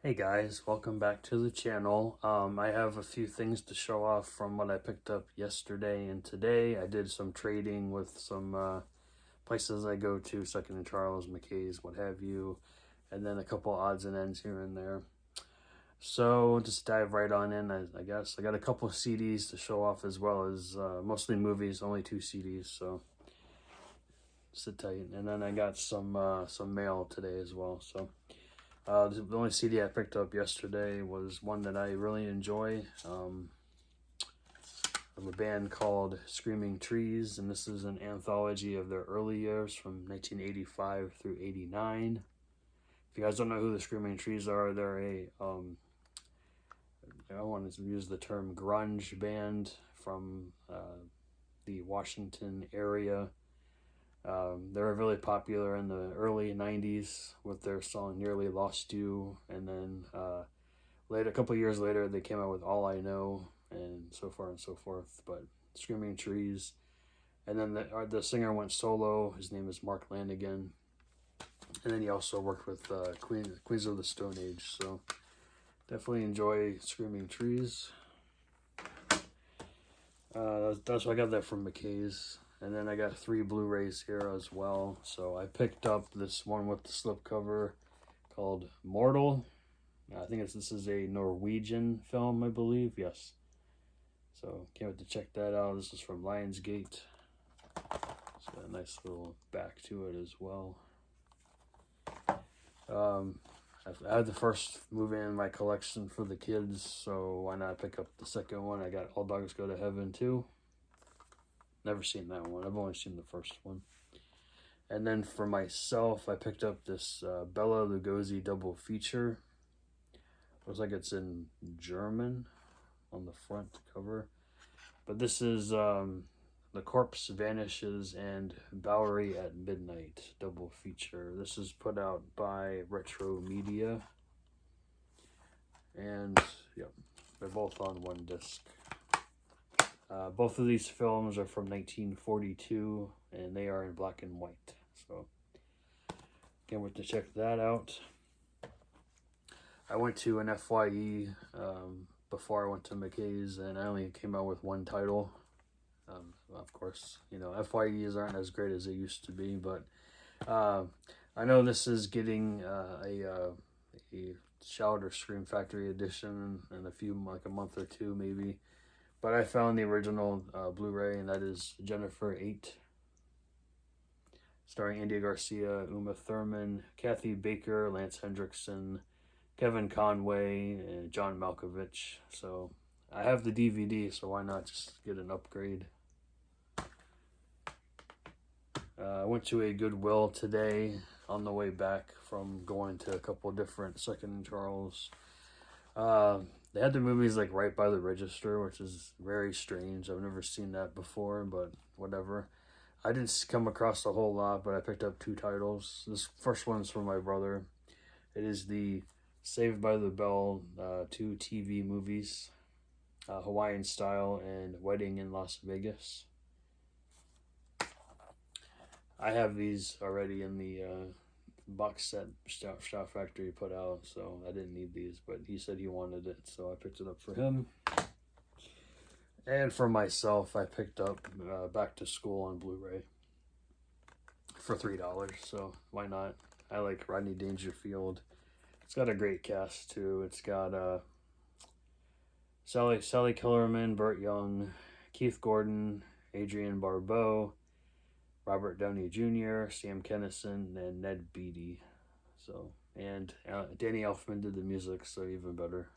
Hey guys, welcome back to the channel. I have a few things to show off from what I picked up yesterday and today. I did some trading with some places I go to, Second and Charles, McKay's, what have you, and then a couple odds and ends here and there. So just dive right on in, I guess. I got a couple of CDs to show off as well as mostly movies, only 2 CDs, so sit tight. And then I got some mail today as well, so. The only CD I picked up yesterday was one that I really enjoy, of a band called Screaming Trees, and this is an anthology of their early years from 1985 through 89. If you guys don't know who the Screaming Trees are, they're I want to use the term grunge band from the Washington area. They were really popular in the early 90s with their song Nearly Lost You, and then a couple years later they came out with All I Know and so far and so forth, but Screaming Trees. And then the singer went solo. His name is Mark Lanigan, and then he also worked with Queens of the Stone Age, so definitely enjoy Screaming Trees. That's what I got that from McKay's. And then I got 3 Blu-rays here as well. So I picked up this one with the slipcover called Mortal. I think this is a Norwegian film, I believe. Yes. So can't wait to check that out. This is from Lionsgate. It's got a nice little back to it as well. I had the first movie in my collection for the kids, so why not pick up the second one? I got All Dogs Go to Heaven too. Never seen that one. I've only seen the first one. And then for myself, I picked up this Bela Lugosi double feature. Looks like it's in German on the front cover. But this is The Corpse Vanishes and Bowery at Midnight double feature. This is put out by Retro Media. And, yep, they're both on one disc. Both of these films are from 1942, and they are in black and white. So, can't wait to check that out. I went to an FYE before I went to McKay's, and I only came out with one title. Of course, you know, FYEs aren't as great as they used to be, but I know this is getting a Shout or Scream Factory edition in like a month or two, maybe. But I found the original Blu-ray, and that is Jennifer 8, starring Andy Garcia, Uma Thurman, Kathy Baker, Lance Hendrickson, Kevin Conway, and John Malkovich. So I have the DVD, so why not just get an upgrade? I went to a Goodwill today on the way back from going to a couple different Second and Charles. They had the movies like right by the register, which is very strange. I've never seen that before, but whatever. I didn't come across a whole lot, but I picked up 2 titles. This first one is from my brother. It is the Saved by the Bell 2 TV movies, Hawaiian Style and Wedding in Las Vegas. I have these already in the box set Shout Factory put out, so I didn't need these, but he said he wanted it, so I picked it up for him. And for myself, I picked up Back to School on Blu-ray for $3, so why not? I like Rodney Dangerfield. It's got a great cast too. It's got Sally Kellerman, Burt Young, Keith Gordon, Adrienne Barbeau, Robert Downey Jr., Sam Kinison, and Ned Beatty. So, and Danny Elfman did the music, so even better.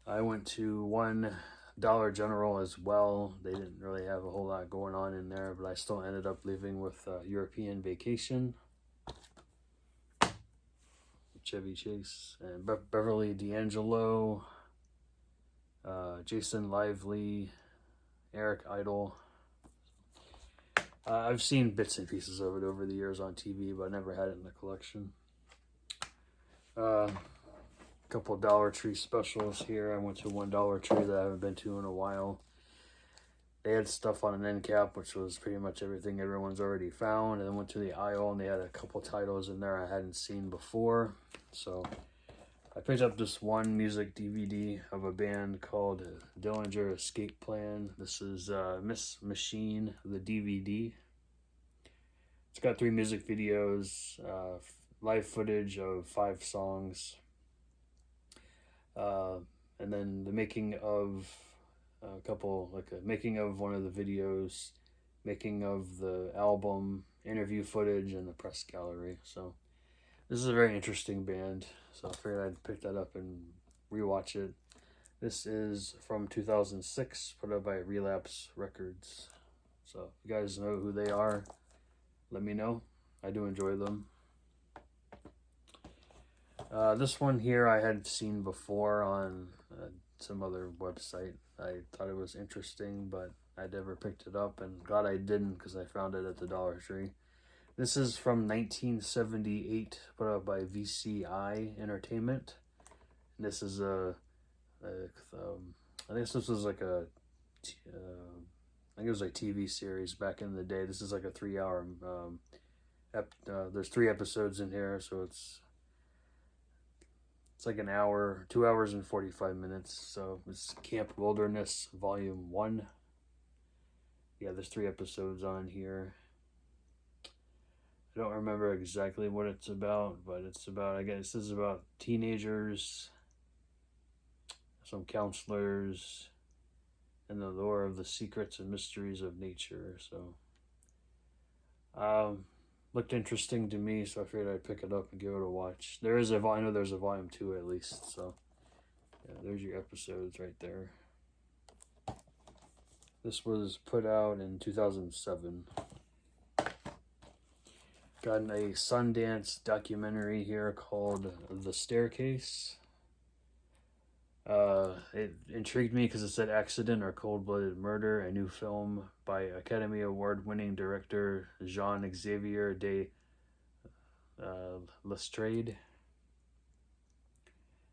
I went to one Dollar General as well. They didn't really have a whole lot going on in there, but I still ended up leaving with European Vacation, Chevy Chase, and Beverly D'Angelo, Jason Lively, Eric Idle. I've seen bits and pieces of it over the years on TV, but I never had it in the collection. A couple Dollar Tree specials here. I went to one Dollar Tree that I haven't been to in a while. they had stuff on an end cap, which was pretty much everything everyone's already found. And then went to the aisle, and they had a couple titles in there I hadn't seen before. So I picked up this one music DVD of a band called Dillinger Escape Plan. This is Miss Machine, the DVD. It's got 3 music videos, live footage of 5 songs, and then the making of a couple, like a making of one of the videos, making of the album, interview footage, and the press gallery. So this is a very interesting band, so I figured I'd pick that up and rewatch it. This is from 2006, put out by Relapse Records. So if you guys know who they are, let me know. I do enjoy them. This one here I had seen before on some other website. I thought it was interesting, but I never picked it up, and glad I didn't because I found it at the Dollar Tree. This is from 1978, put out by VCI Entertainment. And this is I think this was like a, I think it was like TV series back in the day. This is like a 3-hour, there's 3 episodes in here, so it's like an hour, 2 hours and 45 minutes. So it's Camp Wilderness Volume 1. Yeah, there's 3 episodes on here. I don't remember exactly what it's about, but it's about, I guess this is about teenagers, some counselors, and the lore of the secrets and mysteries of nature. So looked interesting to me, so I figured I'd pick it up and give it a watch. I know there's a volume 2 at least, so yeah, there's your episodes right there. This was put out in 2007. Got a Sundance documentary here called The Staircase. It intrigued me because it said Accident or Cold-Blooded Murder, a new film by Academy Award-winning director Jean-Xavier de Lestrade.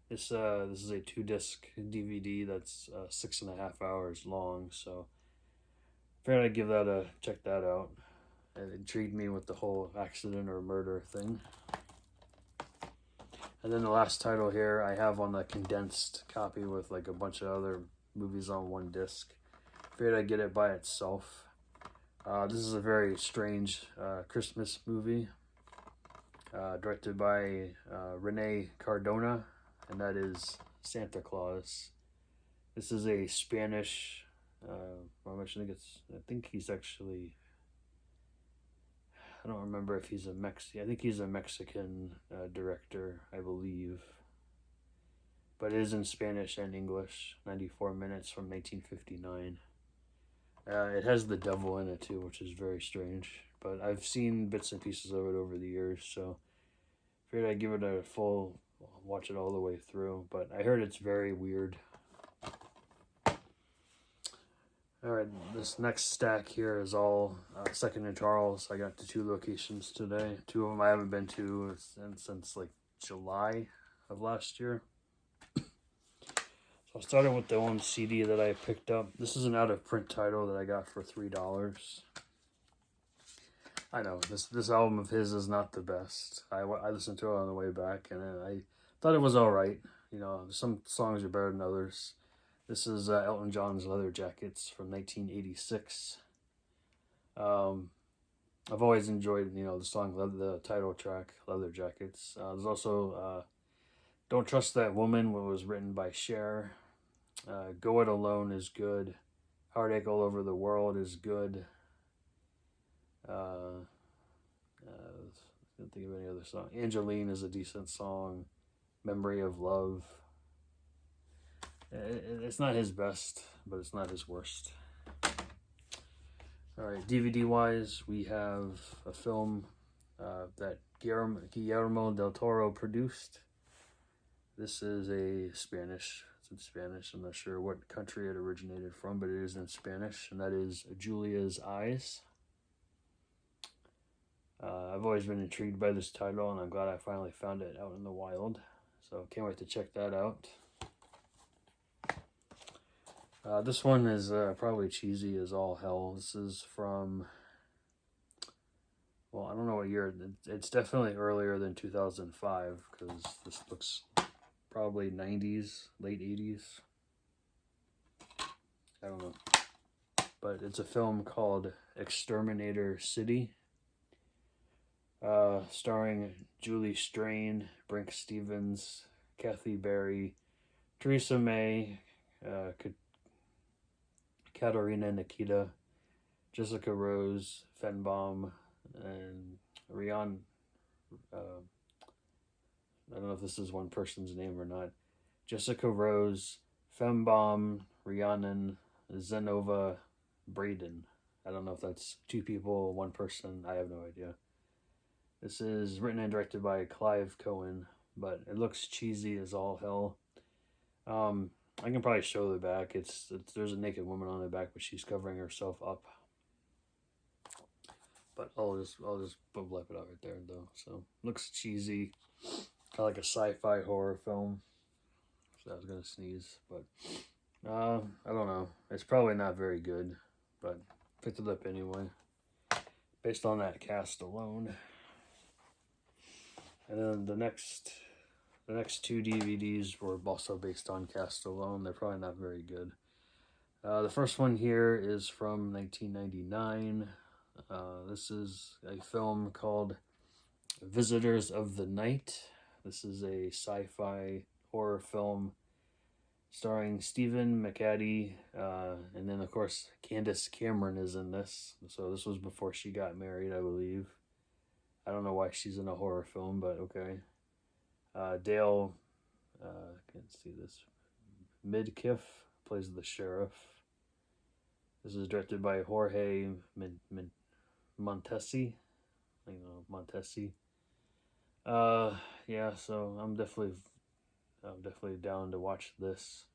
This is a 2-disc DVD that's 6.5 hours long, so I figured I'd give that a check that out. It intrigued me with the whole accident or murder thing. And then the last title here I have on the condensed copy with like a bunch of other movies on one disc. Figured I'd get it by itself. This is a very strange Christmas movie, directed by Rene Cardona, and that is Santa Claus. This is a Spanish. I think he's actually. I don't remember if he's I think he's a Mexican director, I believe. But it is in Spanish and English. 94 minutes from 1959. It has the devil in it too, which is very strange. But I've seen bits and pieces of it over the years, so I figured I'd give it a full, watch it all the way through. But I heard it's very weird. Alright, this next stack here is all Second and Charles. I got to 2 locations today. 2 of them I haven't been to since like July of last year. So I started with the one CD that I picked up. This is an out-of-print title that I got for $3. I know, this album of his is not the best. I listened to it on the way back, and I thought it was alright. You know, some songs are better than others. This is Elton John's Leather Jackets from 1986. I've always enjoyed, the song, the title track, Leather Jackets. There's also Don't Trust That Woman, which was written by Cher. Go It Alone is good. Heartache All Over the World is good. I can't think of any other song. Angeline is a decent song. Memory of Love. It's not his best, but it's not his worst. Alright, DVD-wise, we have a film that Guillermo del Toro produced. This is it's in Spanish. I'm not sure what country it originated from, but it is in Spanish, and that is Julia's Eyes. I've always been intrigued by this title, and I'm glad I finally found it out in the wild. So can't wait to check that out. This one is probably cheesy as all hell. This is from, well, I don't know what year. It's definitely earlier than 2005 because this looks probably 90s, late 80s. I don't know. But it's a film called Exterminator City, starring Julie Strain, Brink Stevens, Kathy Berry, Theresa May, Katerina Nikita, Jessica Rose, Fenbaum, and Rian. I don't know if this is one person's name or not. Jessica Rose, Fenbaum, Rhiannon, Zenova, Braden. I don't know if that's two people, one person. I have no idea. This is written and directed by Clive Cohen, but it looks cheesy as all hell. I can probably show the back. There's a naked woman on the back, but she's covering herself up. But I'll just blip it out right there though. So looks cheesy, kind of like a sci-fi horror film. So I was gonna sneeze, but I don't know. It's probably not very good, but picked it up anyway, based on that cast alone. And then the next two DVDs were also based on cast alone. They're probably not very good. The first one here is from 1999. This is a film called Visitors of the Night. This is a sci-fi horror film starring Stephen McAdie, and then of course Candace Cameron is in this. So this was before she got married, I believe. I don't know why she's in a horror film, but okay. Dale, can't see this. Midkiff plays the sheriff. This is directed by Jorge Montesi. Montesi. Yeah, so I'm definitely down to watch this.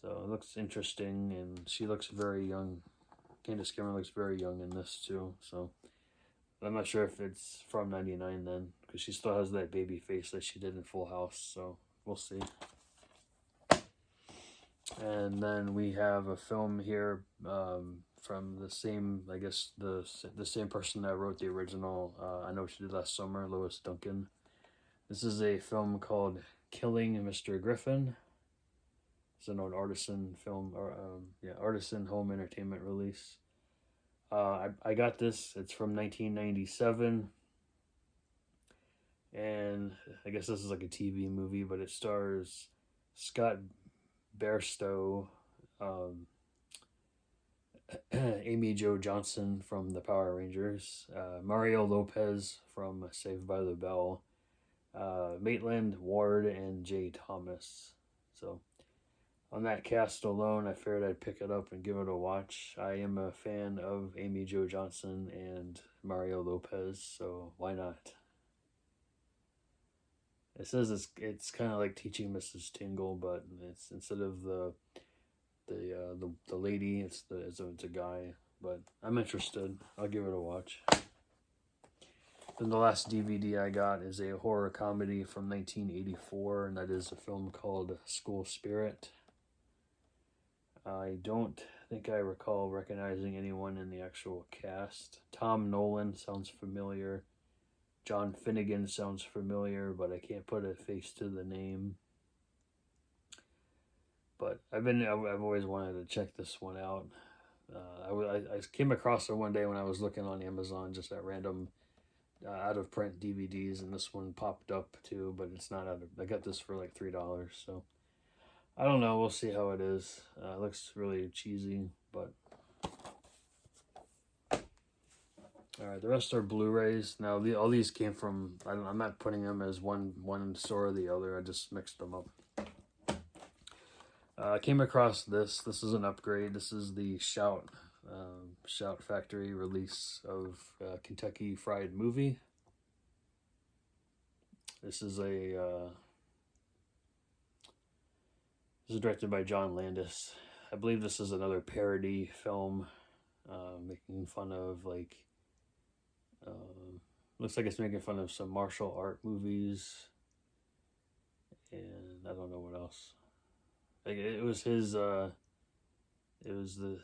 So it looks interesting, and she looks very young. Candace Cameron looks very young in this too. So I'm not sure if it's from '99 then, because she still has that baby face that she did in Full House. So we'll see. And then we have a film here from the same, I guess, the same person that wrote the original I Know What You Did Last Summer, Lois Duncan. This is a film called Killing Mr. Griffin. It's an old artisan film, or artisan home entertainment release. I got this. It's from 1997. And I guess this is like a TV movie, but it stars Scott Bairstow, Amy Jo Johnson from the Power Rangers, Mario Lopez from Saved by the Bell, Maitland Ward, and Jay Thomas. So on that cast alone, I figured I'd pick it up and give it a watch. I am a fan of Amy Jo Johnson and Mario Lopez, so why not? It says it's kind of like Teaching Mrs. Tingle, but it's instead of the lady, it's a guy. But I'm interested. I'll give it a watch. Then the last DVD I got is a horror comedy from 1984, and that is a film called School Spirit. I don't think I recall recognizing anyone in the actual cast. Tom Nolan sounds familiar. John Finnegan sounds familiar, but I can't put a face to the name. But I've always wanted to check this one out. I came across it one day when I was looking on Amazon, just at random out of print DVDs, and this one popped up too, but it's not out of. I got this for like $3, so I don't know. We'll see how it is. It looks really cheesy, but. All right, the rest are Blu-rays. Now, all these came from, I'm not putting them as one store or the other. I just mixed them up. I came across this. This is an upgrade. This is the Shout Factory release of Kentucky Fried Movie. This is directed by John Landis. I believe this is another parody film, making fun of like. Looks like it's making fun of some martial art movies, and I don't know what else. Like it was his It was the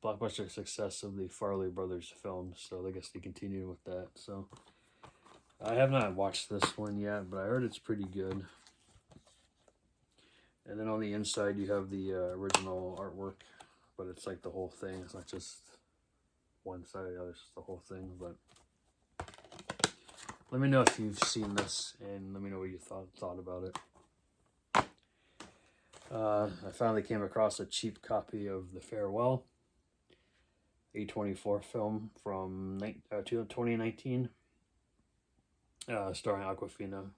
blockbuster success of the Farley Brothers films, so I guess they continued with that. So I have not watched this one yet, but I heard it's pretty good. And then on the inside, you have the original artwork, but it's like the whole thing. It's not just one side or the other, it's just the whole thing. But let me know if you've seen this, and let me know what you thought about it. I finally came across a cheap copy of The Farewell, A24 film from 2019, starring Aquafina.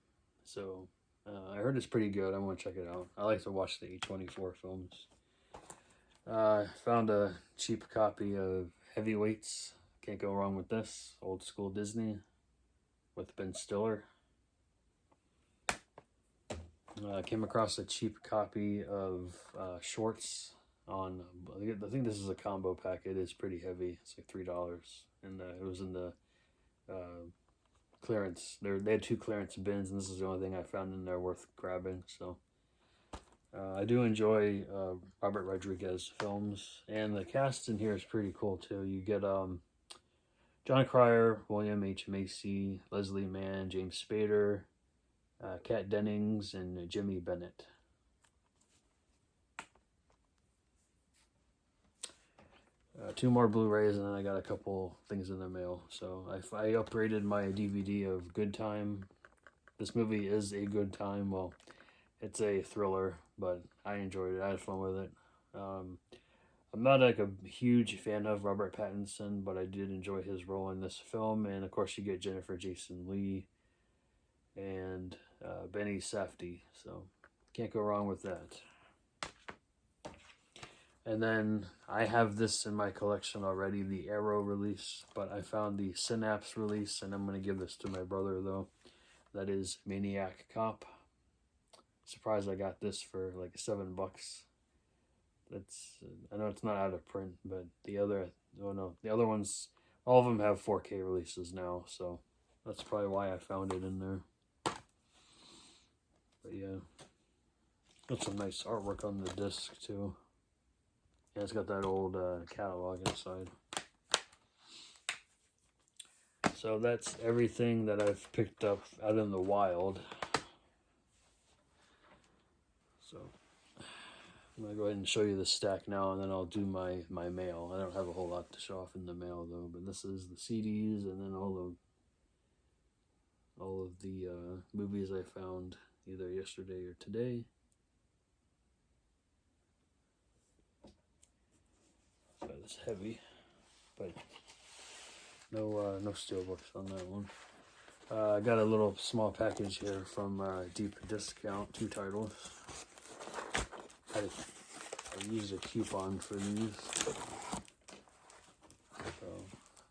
So I heard it's pretty good. I want to check it out. I like to watch the A24 films. Found a cheap copy of Heavyweights. Can't go wrong with this. Old school Disney with Ben Stiller. Came across a cheap copy of Shorts on, I think this is a combo pack. It is pretty heavy. It's like $3. And it was in the clearance. They had 2 clearance bins, and this is the only thing I found in there worth grabbing. So I do enjoy Robert Rodriguez films, and the cast in here is pretty cool too. You get John Cryer, William H. Macy, Leslie Mann, James Spader, Kat Dennings, and Jimmy Bennett. 2 more Blu-rays, and then I got a couple things in the mail. So I upgraded my DVD of Good Time. This movie is a good time. Well, it's a thriller, but I enjoyed it. I had fun with it. I'm not like a huge fan of Robert Pattinson, but I did enjoy his role in this film. And of course, you get Jennifer Jason Leigh and Benny Safdie. So can't go wrong with that. And then I have this in my collection already, the Arrow release, but I found the Synapse release, and I'm going to give this to my brother, though. That is Maniac Cop. Surprised I got this for like $7. That's I know it's not out of print, but the other ones, all of them have 4K releases now, so that's probably why I found it in there. But yeah, got some nice artwork on the disc too. Yeah, it's got that old catalog inside. So that's everything that I've picked up out in the wild. So I'm going to go ahead and show you the stack now, and then I'll do my mail. I don't have a whole lot to show off in the mail, though, but this is the CDs, and then all of the movies I found either yesterday or today. That is heavy, but no steelbooks on that one. I got a little small package here from Deep Discount, 2 titles. I used a coupon for these.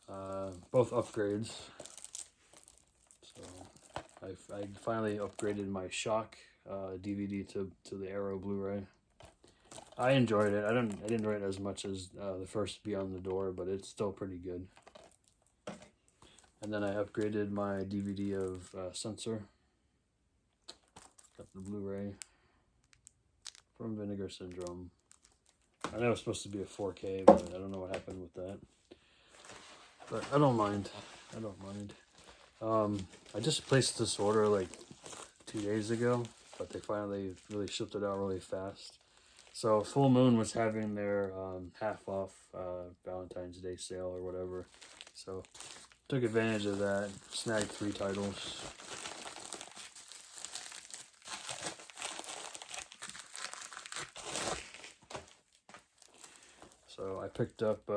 So, both upgrades. So I finally upgraded my Shock DVD to the Arrow Blu-ray. I enjoyed it. I didn't enjoy it as much as the first Beyond the Door, but it's still pretty good. And then I upgraded my DVD of Censor. Got the Blu-ray from Vinegar Syndrome. I know it's supposed to be a 4K, but I don't know what happened with that. But I don't mind. I just placed this order like 2 days ago, but they finally really shipped it out really fast. So Full Moon was having their half off Valentine's Day sale or whatever. So took advantage of that, snagged 3 titles. So I picked up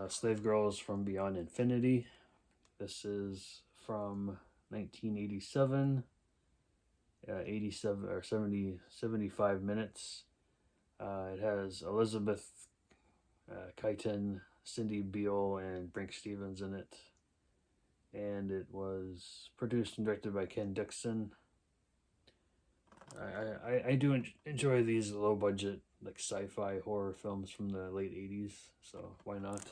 Slave Girls from Beyond Infinity. This is from 1987. 87 or 75 minutes. It has Elizabeth Keighton, Cindy Beale, and Brink Stevens in it. And it was produced and directed by Ken Dixon. I do enjoy these low budget like sci-fi horror films from the late 80s, so why not?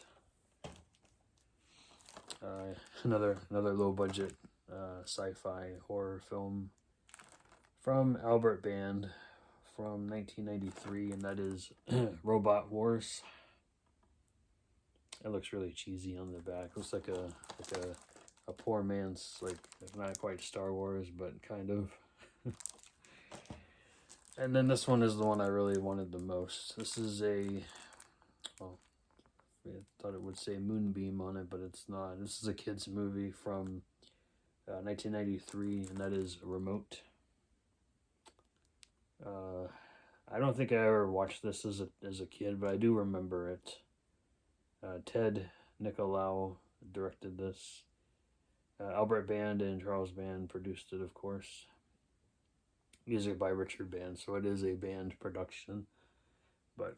Another low budget sci-fi horror film from Albert Band, from 1993, and that is Robot Wars. It looks really cheesy on the back. Looks like a poor man's, like, not quite Star Wars, but kind of. And then this one is the one I really wanted the most. This is well, I thought it would say Moonbeam on it, but it's not. This is a kid's movie from 1993, and that is Remote. I don't think I ever watched this as a kid, but I do remember it. Ted Nicolau directed this. Albert Band and Charles Band produced it, of course. Music by Richard Band, so it is a band production. But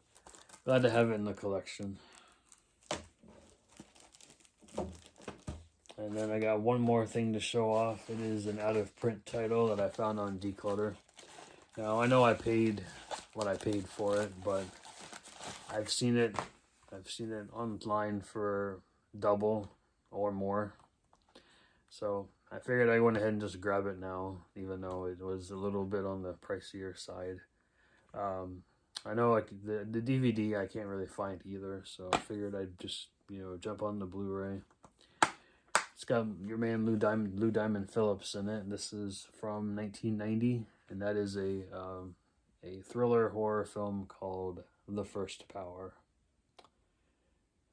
glad to have it in the collection. And then I got one more thing to show off. It is an out-of-print title that I found on Declutter. Now, I know I paid what I paid for it, but I've seen it online for double or more. So I figured I went ahead and just grab it now, even though it was a little bit on the pricier side. I know, like, the DVD I can't really find either, so I figured I'd just, jump on the Blu-ray. It's got your man Lou Diamond Phillips in it. This is from 1990, and that is a thriller horror film called The First Power.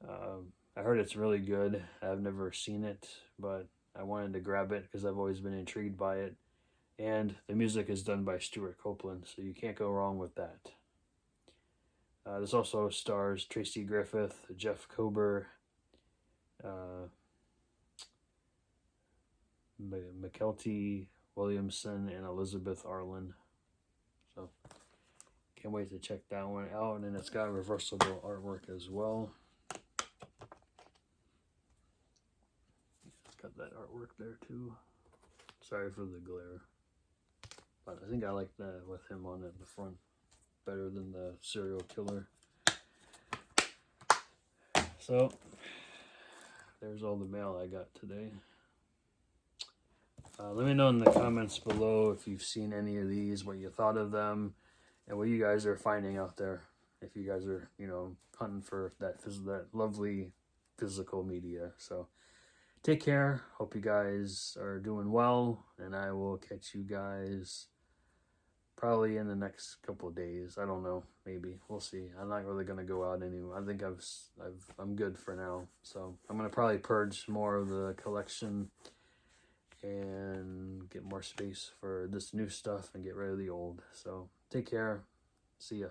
I heard it's really good. I've never seen it, but I wanted to grab it because I've always been intrigued by it. And the music is done by Stuart Copeland, so you can't go wrong with that. This also stars Tracy Griffith, Jeff Kober, McKelty Williamson, and Elizabeth Arlen. So can't wait to check that one out. And it's got reversible artwork as well. It's got that artwork there too. Sorry for the glare, but I think I like that with him on it in the front better than the serial killer. So there's all the mail I got today. Let me know in the comments below if you've seen any of these, what you thought of them, and what you guys are finding out there. If you guys are, hunting for that lovely physical media. So take care. Hope you guys are doing well, and I will catch you guys probably in the next couple of days. I don't know. Maybe. We'll see. I'm not really going to go out anymore. I think I'm good for now. So I'm going to probably purge more of the collection and get more space for this new stuff and get rid of the old. So take care. See ya.